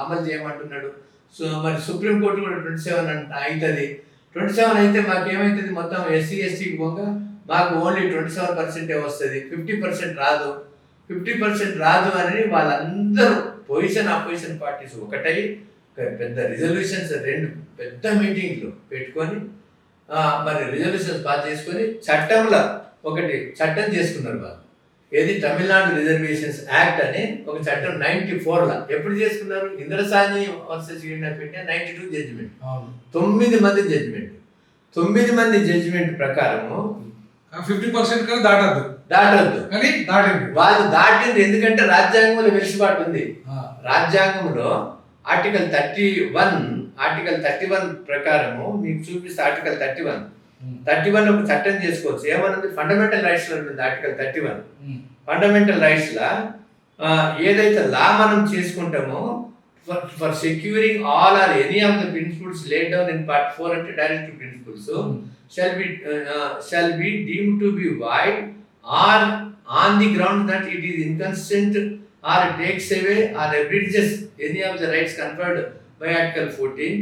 [SPEAKER 2] అమలు చేయమంటున్నాడు. సో మరి సుప్రీంకోర్టు కూడా 27 అవుతుంది. 27 అయితే మాకేమవుతుంది, మొత్తం ఎస్సీ ఎస్టీకి పోగా మాకు ఓన్లీ 27% వస్తుంది, 50% రాదు. 50% రాదు అని వాళ్ళందరూ అపోజిషన్ పార్టీస్ ఒకటై పెద్ద రిజల్యూషన్స్ 2 పెద్ద మీటింగ్లు పెట్టుకొని మరి రిజల్యూషన్స్ పాస్ చేసుకొని చట్టంలో ఒకటి చట్టం చేసుకున్నారు. వాళ్ళు ఏది తమిళనాడు రిజర్వేషన్స్ యాక్ట్ అని ఒక చట్టం 94లో ఎప్పుడు చేసుకున్నారు? ఇంద్రసాని వర్సెస్ ఇండియా పెట్టిన 92 జడ్జిమెంట్, 9 మంది జడ్జిమెంట్, 9 మంది జడ్జిమెంట్ ప్రకారము
[SPEAKER 1] 50% కన్నా దాటద్దు
[SPEAKER 2] కానీ
[SPEAKER 1] దాటింది.
[SPEAKER 2] వాళ్ళు దాటింది ఎందుకంటే రాజ్యాంగంలో వెసులుబాటు ఉంది. రాజ్యాంగంలో ఆర్టికల్ 31 ప్రకారము మీకు చూపిస్తే ఆర్టికల్ 31 ఒక చట్టం చేసుకోవచ్చు. ఏమన్నది? ఫండమెంటల్ రైట్స్ లో ఉంది ఆర్టికల్ 31. ఫండమెంటల్ రైట్స్ లా ఏదైతే లా మనం చేసుకుంటామో for securing all or any of the principles laid down in part 4 అంటే directive principles shall be deemed to be void or on the ground that it is inconsistent or takes away or abridges any of the rights conferred by Article 14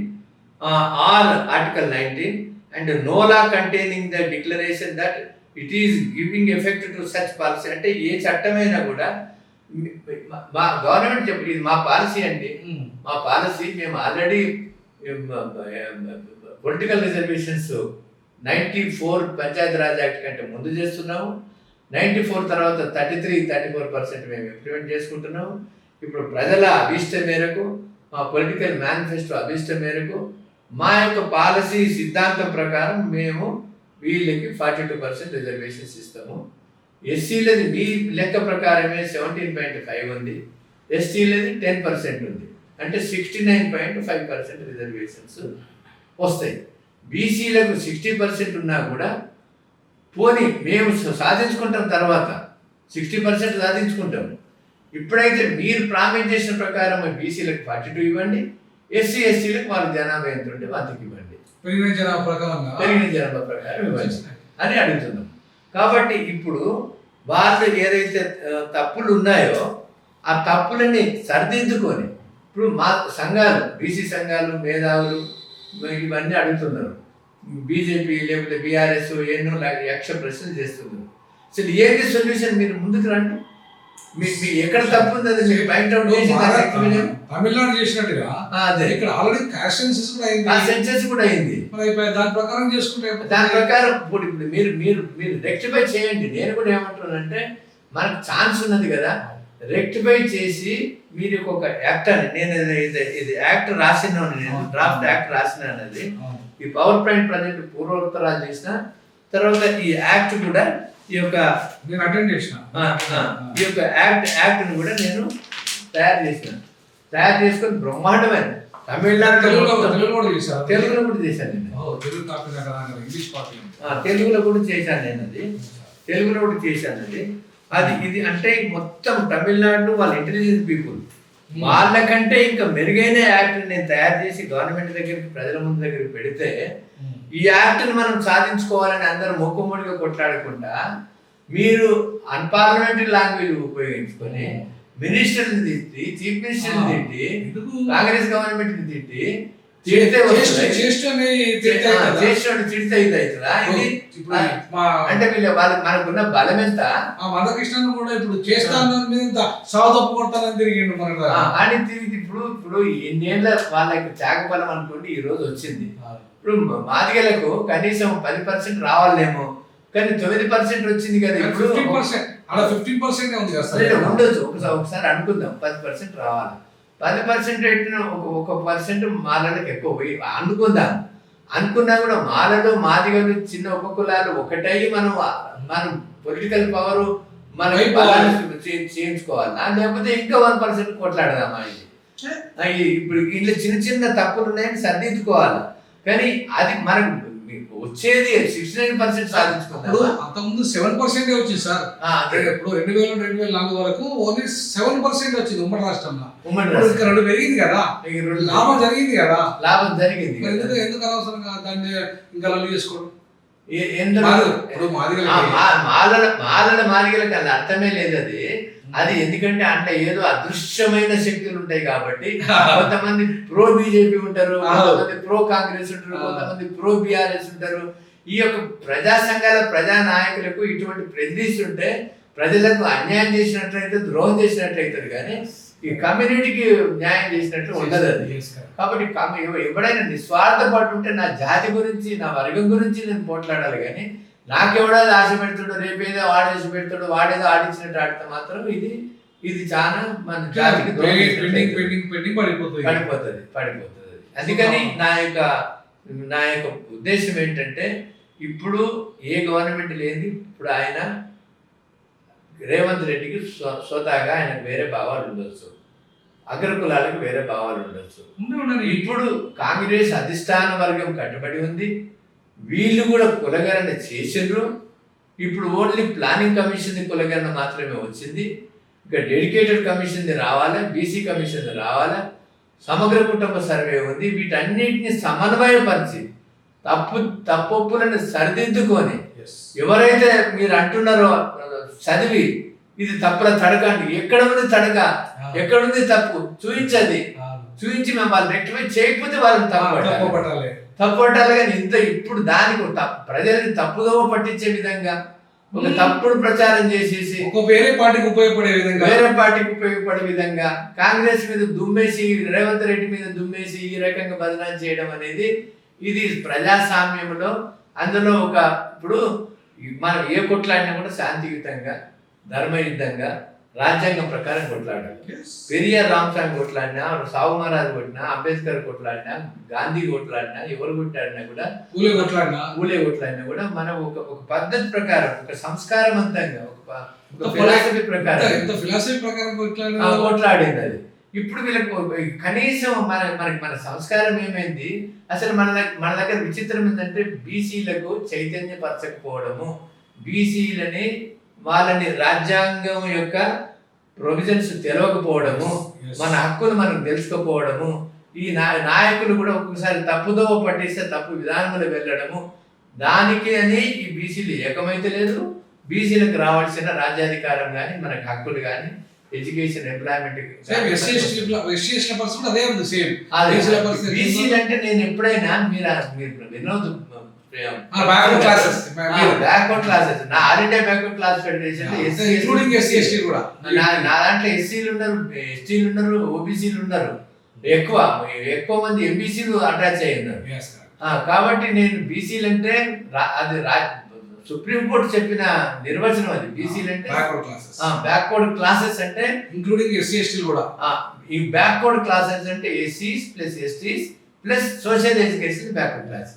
[SPEAKER 2] or Article 19 and no law containing the declaration that it is giving effect to such policy. అంటే ఏ చట్టమైనా కూడా మా government చెప్పి ఇది మా policy అండి, మా policy మేము already political reservations 94 Panchayati Raj act కంటే ముందు చేస్తున్నాము. 94 తర్వాత 34% మేము ఇంప్లిమెంట్ చేసుకుంటున్నాము. ఇప్పుడు ప్రజల అభీష్టం మేరకు, మా పొలిటికల్ మేనిఫెస్టో అభీష్టం మేరకు, మా యొక్క పాలసీ సిద్ధాంతం ప్రకారం మేము వీళ్ళకి 42% రిజర్వేషన్స్ ఇస్తాము. ఎస్సీలది మీ లెక్క ప్రకారమే 17.5 ఉంది, ఎస్టీలది 10% ఉంది, అంటే 69.5% రిజర్వేషన్స్ వస్తాయి. బీసీలకు 60% ఉన్నా కూడా పోనీ మేము సాధించుకుంటాం, తర్వాత 60% సాధించుకుంటాం. ఇప్పుడైతే మీరు ప్రామిస్ చేసిన ప్రకారం బీసీలకు 42 ఇవ్వండి, ఎస్సీలకు వాళ్ళ జనాభా ఎంత ఉంటే వాళ్ళకి ఇవ్వండి, పెరిగిన జనాభా ప్రకారం ఇవ్వండి అని అడుగుతున్నాం. కాబట్టి ఇప్పుడు వాళ్ళు ఏదైతే తప్పులు ఉన్నాయో ఆ తప్పులని సరిదిద్దుకొని ఇప్పుడు మా సంఘాలు, బీసీ సంఘాలు, మేధావులు ఇవన్నీ అడుగుతున్నారు. బీజేపీ లేకపోతే బీఆర్ఎస్ ఎన్నో లక్ష ప్రశ్నలు చేస్తున్నారు. అసలు ఏంటి సొల్యూషన్? మీరు ముందుకు రండి, మీ ఎక్కడ తప్పు ఉంది అది మీరు పాయింట్ అవుట్ చేసి
[SPEAKER 1] తమిళనాడు చేసినట్టుగా
[SPEAKER 2] అదే
[SPEAKER 1] ఇక్కడ ఆల్రెడీ క్యాస్ట్ సెన్సస్ కూడా అయింది,
[SPEAKER 2] సెన్సస్ కూడా అయింది.
[SPEAKER 1] దాని ప్రకారం చేసుకుంటే
[SPEAKER 2] దాని ప్రకారం ఇప్పుడు మీరు మీరు మీరు రెక్టిఫై చేయండి. నేను కూడా ఏమంటున్నానంటే మనకు ఛాన్స్ ఉన్నది కదా, రెక్టిఫై చేసి మీరు ఒక యాక్ట్ అని నేను ఇది యాక్ట్ రాసినాను, నేను డ్రాఫ్ట్ యాక్ట్ రాసినాను. అది ఈ పవర్ పాయింట్ ప్రజెంట్ పూర్వోత్తరాలు చేసిన తర్వాత ఈ యాక్ట్ కూడా ఈ యొక్క
[SPEAKER 1] నేను అటెండ్ చేసిన
[SPEAKER 2] ఈ యొక్క యాక్ట్ని కూడా నేను తయారు చేసుకొని బ్రహ్మాండమైన తమిళనాడు తెలుగులో కూడా చేశాను నేను, తెలుగులో కూడా చేశాను నేను, అది తెలుగులో కూడా చేశాను. అది ఇది అంటే మొత్తం తమిళనాడు వాళ్ళ ఇంటెలిజెంట్ పీపుల్ వాళ్ళకంటే ఇంకా మెరుగైన యాక్ట్ నేను తయారు చేసి గవర్నమెంట్ దగ్గరికి, ప్రజల ముందు దగ్గరికి పెడితే ఈ యాక్ట్ని మనం సాధించుకోవాలని అందరూ మొక్కుమొడిగా కొట్లాడకుండా మీరు అన్పార్లమెంటరీ లాంగ్వేజ్ ఉపయోగించుకొని మినిస్టర్ని తిట్టి, చీఫ్ మినిస్టర్ని తిట్టి, కాంగ్రెస్ గవర్నమెంట్ ని తిట్టి అంటే వీళ్ళు వాళ్ళకి మనకున్న బలం ఎంత?
[SPEAKER 1] మందకృష్ణ కూడా ఇప్పుడు చేస్తాను సాగుతప్పు కొడతానని తిరిగిండు
[SPEAKER 2] అని తిరిగి ఇప్పుడు ఎన్నేళ్ళ వాళ్ళకి త్యాగఫలం అనుకోండి ఈ రోజు వచ్చింది. ఇప్పుడు మాదిగలకు కనీసం 10% రావాలేమో, కానీ 9% వచ్చింది కదా. ఇప్పుడు
[SPEAKER 1] 15%
[SPEAKER 2] ఉండొచ్చు, ఒకసారి అనుకుందాం 10% రావాలి. 10% పెట్టిన ఒక పర్సెంట్ మాలలకు ఎక్కువ పోయి అనుకున్నా కూడా మాలలు, మాదిగలు, చిన్న ఉపకులాలు ఒకటై మనం పొలిటికల్ పవర్ మనం చేయించుకోవాలా, లేకపోతే ఇంకా 1% కొట్లాడదామా? ఇది ఇప్పుడు ఇంట్లో చిన్న చిన్న తప్పులు ఉన్నాయని సర్దిద్దుకోవాలి. కానీ అది మనకు వచ్చేది 69% సాధించుకున్నాం.
[SPEAKER 1] అంతకుముందు 7% వచ్చింది సార్. ఇప్పుడు 2000-2004 వరకు ఓన్లీ 7% వచ్చింది ఉమ్మడి రాష్ట్రంలో. ఇంకా 2 పెరిగింది కదా, లాభం జరిగింది కదా. ఎందుకు అనవసరంగా దాన్ని ఇంకా లల్లు చేసుకోవడం?
[SPEAKER 2] మాదిగల కన్నా అర్థమే లేదు అది ఎందుకంటే అంటే ఏదో అదృశ్యమైన శక్తులు ఉంటాయి కాబట్టి కొంతమంది ప్రో బీజేపీ ఉంటారు, కొంతమంది ప్రో కాంగ్రెస్ ఉంటారు, కొంతమంది ప్రో బీఆర్ఎస్ ఉంటారు. ఈ యొక్క ప్రజా సంఘాల ప్రజా నాయకులకు ఇటువంటి ప్రెజరీస్ ఉంటే ప్రజలకు అన్యాయం చేసినట్లయితే, ద్రోహం చేసినట్లయితే కానీ ఈ కమ్యూనిటీకి న్యాయం చేసినట్లు ఉండదు అది. కాబట్టి ఎవడైనా నిస్వార్థపడి ఉంటే నా జాతి గురించి, నా వర్గం గురించి నేను పోట్లాడాలి, కానీ నాకెవడో ఆశ పెడతాడు, రేపేదో వాడేసి పెడతాడు, వాడేదో ఆడించినట్టు ఆడితే మాత్రం ఇది చాలా మన జాతికి పడిపోతుంది. అందుకని నా యొక్క ఉద్దేశం ఏంటంటే, ఇప్పుడు ఏ గవర్నమెంట్ లేని ఇప్పుడు ఆయన రేవంత్ రెడ్డికి స్వతహాగా ఆయనకు వేరే భావాలు ఉండొచ్చు, అగ్రకులాలకు వేరే భావాలు ఉండొచ్చు. ఇప్పుడు కాంగ్రెస్ అధిష్టాన వర్గం కట్టుబడి ఉంది, వీళ్ళు కూడా కులగణన చేసిండ్రు. ఇప్పుడు ఓన్లీ ప్లానింగ్ కమిషన్ కులగణన మాత్రమే వచ్చింది, ఇంకా డెడికేటెడ్ కమిషన్ రావాలా, బీసీ కమిషన్ రావాలా, సమగ్ర కుటుంబ సర్వే ఉంది. వీటన్నిటిని సమన్వయపరిచి తప్పులను సరిదిద్దుకొని ఎవరైతే మీరు అంటున్నారో చదివి ఇది తప్పుల తడక అండి, ఎక్కడ ఉంది తడక, ఎక్కడుంది తప్పు చూపించి మేము వాళ్ళు రెక్టిఫై చేయకపోతే వాళ్ళని తప్పు పట్టాలి. కానీ ఇప్పుడు దానికి ప్రజల్ని తప్పుదో పట్టించే విధంగా ఒక తప్పుడు ప్రచారం చేసేసి
[SPEAKER 1] వేరే పార్టీకి
[SPEAKER 2] ఉపయోగపడే విధంగా కాంగ్రెస్ మీద దుమ్మేసి, రేవంత్ రెడ్డి మీద దుమ్మేసి ఈ రకంగా బదనాలు చేయడం అనేది ఇది ప్రజాస్వామ్యంలో. అందులో ఇప్పుడు మనం ఏ కొట్లాడినా కూడా శాంతియుతంగా, ధర్మయుద్ధంగా, రాజ్యాంగం ప్రకారం కొట్లాడాలి. పెరియార్ రామస్వామి కొట్లాడినా, సావు మహారాజ్ కొట్టినా, అంబేద్కర్ కొట్లాడినా, గాంధీ కొట్లాడినా, ఎవరు కొట్లాడినా కూడా, ఊలే కొట్లాడినా కూడా మనం ఒక పద్ధతి ప్రకారం, ఒక సంస్కారవంతంగా, ఒక ఫిలాసఫీ ప్రకారం కొట్లాడింది అది. ఇప్పుడు వీళ్ళకి కనీసం మన సంస్కారం ఏమైంది, అసలు మన దగ్గర విచిత్రం ఏంటంటే బీసీలకు చైతన్యపరచకపోవడము, బీసీలని వాళ్ళని రాజ్యాంగం యొక్క ప్రొవిజన్స్ తెలియకపోవడము, మన హక్కులు మనకు తెలుసుకోకపోవడము, ఈ నాయకులు కూడా ఒక్కొక్కసారి తప్పుదో పట్టిస్తే తప్పు విధానంలో వెళ్ళడము, దానికి అని ఈ బీసీలు ఏకమైతే లేదు. బీసీలకు రావాల్సిన రాజ్యాధికారం కానీ, మనకు హక్కులు కానీ, ఎడ్యుకేషన్, ఎంప్లాయ్మెంట్, బీసీలు అంటే నేను ఎప్పుడైనా మీరు వినోద్ బ్యాక్వర్డ్ క్లాసెస్, నా ఆల్-ఇండియా బ్యాక్వర్డ్ క్లాస్ ఫెడరేషన్ నా దాంట్లో ఎస్సీలు ఉన్నారు, ఎస్టీలు ఉన్నారు, ఓబీసీలు ఉన్నారు, ఎక్కువ మంది ఎంబీసీలు అటాచ్ అయ్యి ఉన్నారు. కాబట్టి నేను బీసీలు అంటే అది సుప్రీంకోర్టు చెప్పిన నిర్వచనం అది. బీసీలు అంటే బ్యాక్వర్డ్ క్లాసెస్ అంటే
[SPEAKER 1] ఇంక్లూడింగ్ ఎస్సీ ఎస్టీలు కూడా.
[SPEAKER 2] ఈ బ్యాక్వర్డ్ క్లాసెస్ అంటే ఎస్సీస్ plus STs plus social education backward classes,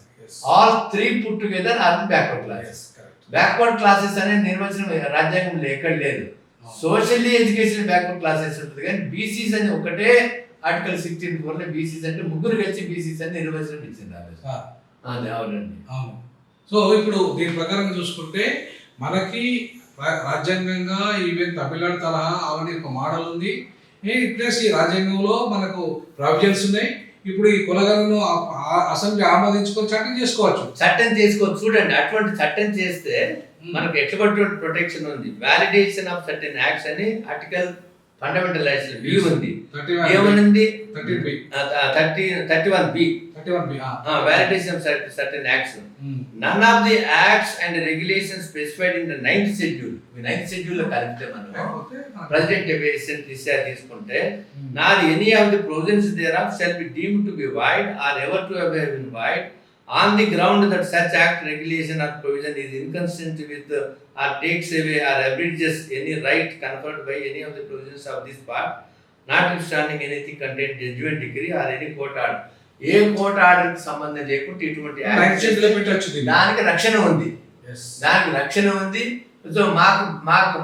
[SPEAKER 2] all three put together are the backward classes. Backward classes అనే నిర్వచనం రాజ్యాంగంలో ఎక్కడ లేదు. సోషల్లీ ఎడ్యుకేషన్ బ్యాక్వర్డ్ క్లాసెస్ ఉంటుంది, కానీ బీసీస్ అని ఒకటే ఆర్టికల్ 64 లో బీసీస్ అంటే ముగ్గురు కలిసి బీసీస్ అని నిర్వచనం ఇచ్చింది. అదే అవునండి.
[SPEAKER 1] అవును. సో ఇప్పుడు దీని ప్రకారం చూసుకుంటే మనకి రాజ్యాంగంగా ఈవెన్ తమిళనాడు తరహా అవన్నీ ఒక మోడల్ ఉంది. ప్లస్ ఈ రాజ్యాంగంలో మనకు ప్రావిజన్స్ ఉన్నాయి. ఇప్పుడు ఈ కులగణను అసెంబ్లీ ఆమోదించుకొని చట్టం చేసుకోవచ్చు. చూడండి, అటువంటి చట్టం చేస్తే మనకు ఎటువంటి ప్రొటెక్షన్ ఉంది. వాలిడేషన్ ఆఫ్ సర్టెన్ యాక్ట్స్ అని ఆర్టికల్ ఫండమెంటల్ రైట్స్ బి ఉంది. ఏమనుంది? 31B validation of certain acts. None of the acts and regulations specified in the 9th schedule. 9th schedule లో కలిపితే మనం ప్రెసిడెంట్ ఎవిక్షన్ తీసుకుంటే not any of the provisions thereof shall be deemed to be void or ever to have been void on the ground that such act, regulation or provision is inconsistent with or takes away or abridges any right conferred by any of the provisions of this part, notwithstanding anything contained judgment decree or any court order. A court order కి సంబంధం లేకుండా ఇటువంటి దానికి రక్షణ ఉంది. So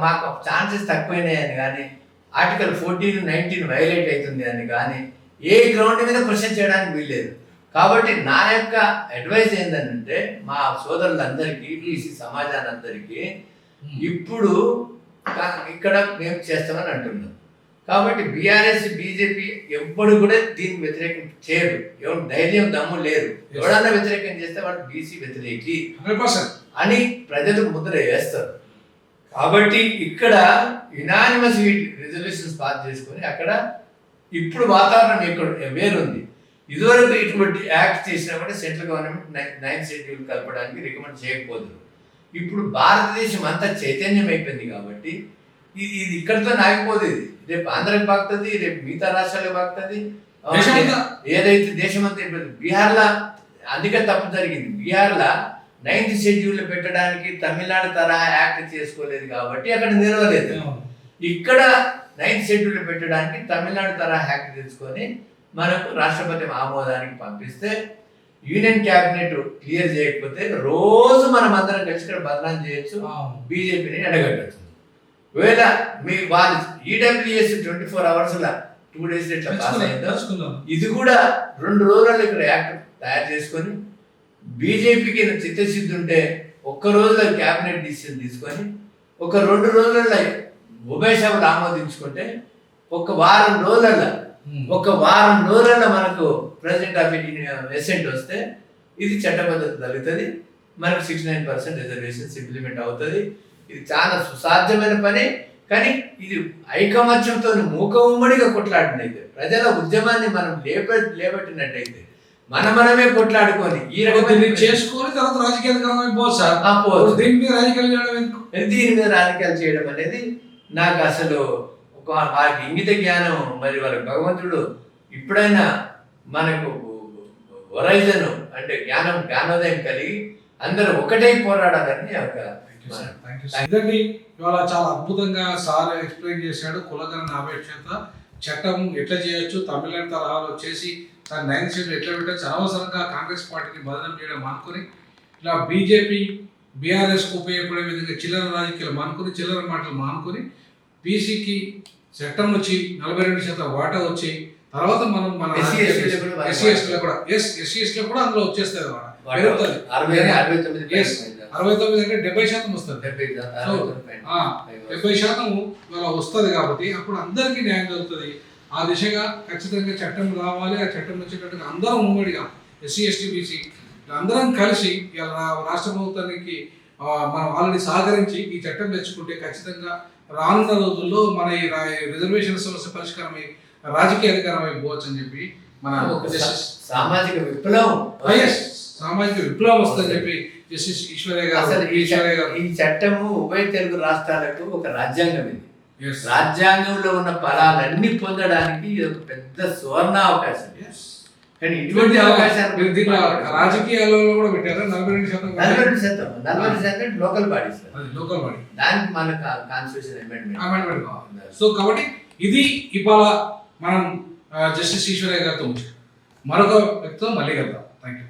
[SPEAKER 1] మాకు chances తక్కువైనాయని కానీ, ఆర్టికల్ 14, 19 వైలేట్ అవుతుంది అని కానీ ఏ గ్రౌండ్ మీద క్వశ్చన్ చేయడానికి వీల్లేదు. కాబట్టి నా యొక్క అడ్వైజ్ ఏంటంటే మా సోదరులందరికీ, బీసీ సమాజానందరికీ ఇప్పుడు ఇక్కడ మేము చేస్తామని అంటున్నాం. కాబట్టి బీఆర్ఎస్, బీజేపీ ఎప్పుడు కూడా దీనికి వ్యతిరేకం చేయరు. ఎవరు ధైర్యం, దమ్ము లేదు. ఎవడన్నా వ్యతిరేకం చేస్తే వాడు బీసీ వ్యతిరేకి అని ప్రజలు ముద్ర వేస్తారు. కాబట్టి ఇక్కడ యునానిమస్ రిజల్యూషన్స్ పాస్ చేసుకొని అక్కడ ఇప్పుడు వాతావరణం ఇక్కడ వేరుంది. ఇదివరకు ఇటువంటి యాక్ట్ చేసినా కూడా సెంట్రల్ గవర్నమెంట్ 9th షెడ్యూల్ కలపడానికి రికమెండ్ చేయకపోదు. ఇప్పుడు భారతదేశం అంతా చైతన్యం అయిపోయింది కాబట్టి ఇది ఇక్కడితో నాగిపోదు. ఇది రేపు ఆంధ్రాకి బాగుతుంది, రేపు మిగతా రాష్ట్రాలకు బాగుతుంది. ఏదైతే దేశం అంతా అయిపోయింది. బీహార్లో అందుకే తప్పు జరిగింది. బీహార్లో
[SPEAKER 2] 9th షెడ్యూల్ పెట్టడానికి తమిళనాడు తరహా యాక్ట్ చేసుకోలేదు కాబట్టి అక్కడ నిలవలేదు. ఇక్కడ 9th షెడ్యూల్ పెట్టడానికి తమిళనాడు తరహా యాక్ట్ తెచ్చుకొని మనకు రాష్ట్రపతి ఆమోదానికి పంపిస్తే యూనియన్ క్యాబినెట్ క్లియర్ చేయకపోతే రోజు మనం అందరం కలిసి ఇక్కడ బదనాం చేయొచ్చు, బీజేపీని ఎడగట్టచ్చు. ఒకవేళ మీ వాళ్ళు ఈడబ్ల్యూఎస్ 24 hours 2 days ఎట్లా పాస్ అయిందో ఇది కూడా 2 రోజుల్లో ఇక్కడ యాక్ట్ తయారు చేసుకొని బీజేపీకి చిత్తశుద్ధి ఉంటే ఒక్క రోజులో క్యాబినెట్ డిసిషన్ తీసుకొని ఒక 2 రోజులలో ఉభయ సభలు ఆమోదించుకుంటే ఒక వారం రోజులలో మనకు ప్రెసిడెంట్ ఆఫ్ ఎసెంట్ వస్తే ఇది చట్టబద్ధత జరుగుతుంది. మనకు 69% రిజర్వేషన్స్ ఇంప్లిమెంట్ అవుతుంది. ఇది చాలా సుసాధ్యమైన పని. కానీ ఇది ఐకమత్యంతో మూకమ్మడిగా కొట్లాడినైతే ప్రజల ఉద్యమాన్ని మనం లేబట్టినట్టయితే మనమే కొట్లాడుకొని ఈ రకమైన
[SPEAKER 1] చేసుకొని తర్వాత రాజకీయాలు దీని
[SPEAKER 2] మీద రాజకీయాలు చేయడం అనేది నాకు అసలు వారికి ఇంగిత జ్ఞానం మరి వాళ్ళ భగవంతుడు ఇప్పుడైనా మనకు హొరైజన్ అంటే జ్ఞానోదయం కలిగి అందరూ ఒకటే పోరాడాలని
[SPEAKER 1] ఇదండి ఇవాళ చాలా అద్భుతంగా సార్ ఎక్స్ప్లెయిన్ చేశాడు. కులగణన ఆపేక్షత చట్టం ఎట్లా చేయొచ్చు, తమిళనాడు తరహాలో చేసి దాని 9th షెడ్యూల్ ఎట్లా పెట్టచ్చు, అనవసరంగా కాంగ్రెస్ పార్టీని బదనం చేయడం మానుకొని ఇలా బీజేపీ బీఆర్ఎస్కు ఉపయోగపడే విధంగా చిల్లర రాజకీయాలు మానుకొని చిల్లర మాటలు మానుకొని బీసీకి చట్టం వచ్చి 42% వాటా వచ్చి తర్వాత మనం మన ఎస్సీ ఎస్టీలో కూడా అందులో వచ్చేస్తుంది 69 అంటే 70% వస్తుంది. 70% ఇవాళ వస్తుంది కాబట్టి అప్పుడు అందరికీ న్యాయం జరుగుతుంది. ఆ దిశగా ఖచ్చితంగా చట్టం రావాలి. ఆ చట్టం వచ్చేటట్టుగా అందరం ఉమ్మడిగా ఎస్సీ ఎస్టీ బీసీ అందరం కలిసి ఇలా రాష్ట్ర ప్రభుత్వానికి మనం ఆల్రెడీ సహకరించి ఈ చట్టం తెచ్చుకుంటే ఖచ్చితంగా రానున్న రోజుల్లో మన ఈ రిజర్వేషన్ సమస్య పరిష్కారమై రాజకీయ అధికారం అయిపోవచ్చు అని చెప్పి మన
[SPEAKER 2] సామాజిక విప్లవం
[SPEAKER 1] వస్తుందని చెప్పి జస్టిస్ ఈశ్వరయ్య గారు
[SPEAKER 2] ఈ చట్టము ఉభయ తెలుగు రాష్ట్రాలకు ఒక రాజ్యాంగం ఇది. రాజ్యాంగంలో ఉన్న ఫలాలన్నీ పొందడానికి ఇది ఒక పెద్ద సువర్ణ అవకాశం. కానీ ఇటువంటి అవకాశాలు
[SPEAKER 1] రాజకీయాలలో కూడా పెట్టారు. 42%
[SPEAKER 2] లోకల్ బాడీస్ దానికి మన కాన్స్టిట్యూషన్
[SPEAKER 1] అమెండ్మెంట్ కావాలి. సో కాబట్టి ఇది ఇవాళ మనం జస్టిస్ ఈశ్వరయ్య గారితో మరొక వ్యక్తితో మళ్ళీ కలుద్దాం. Thank you.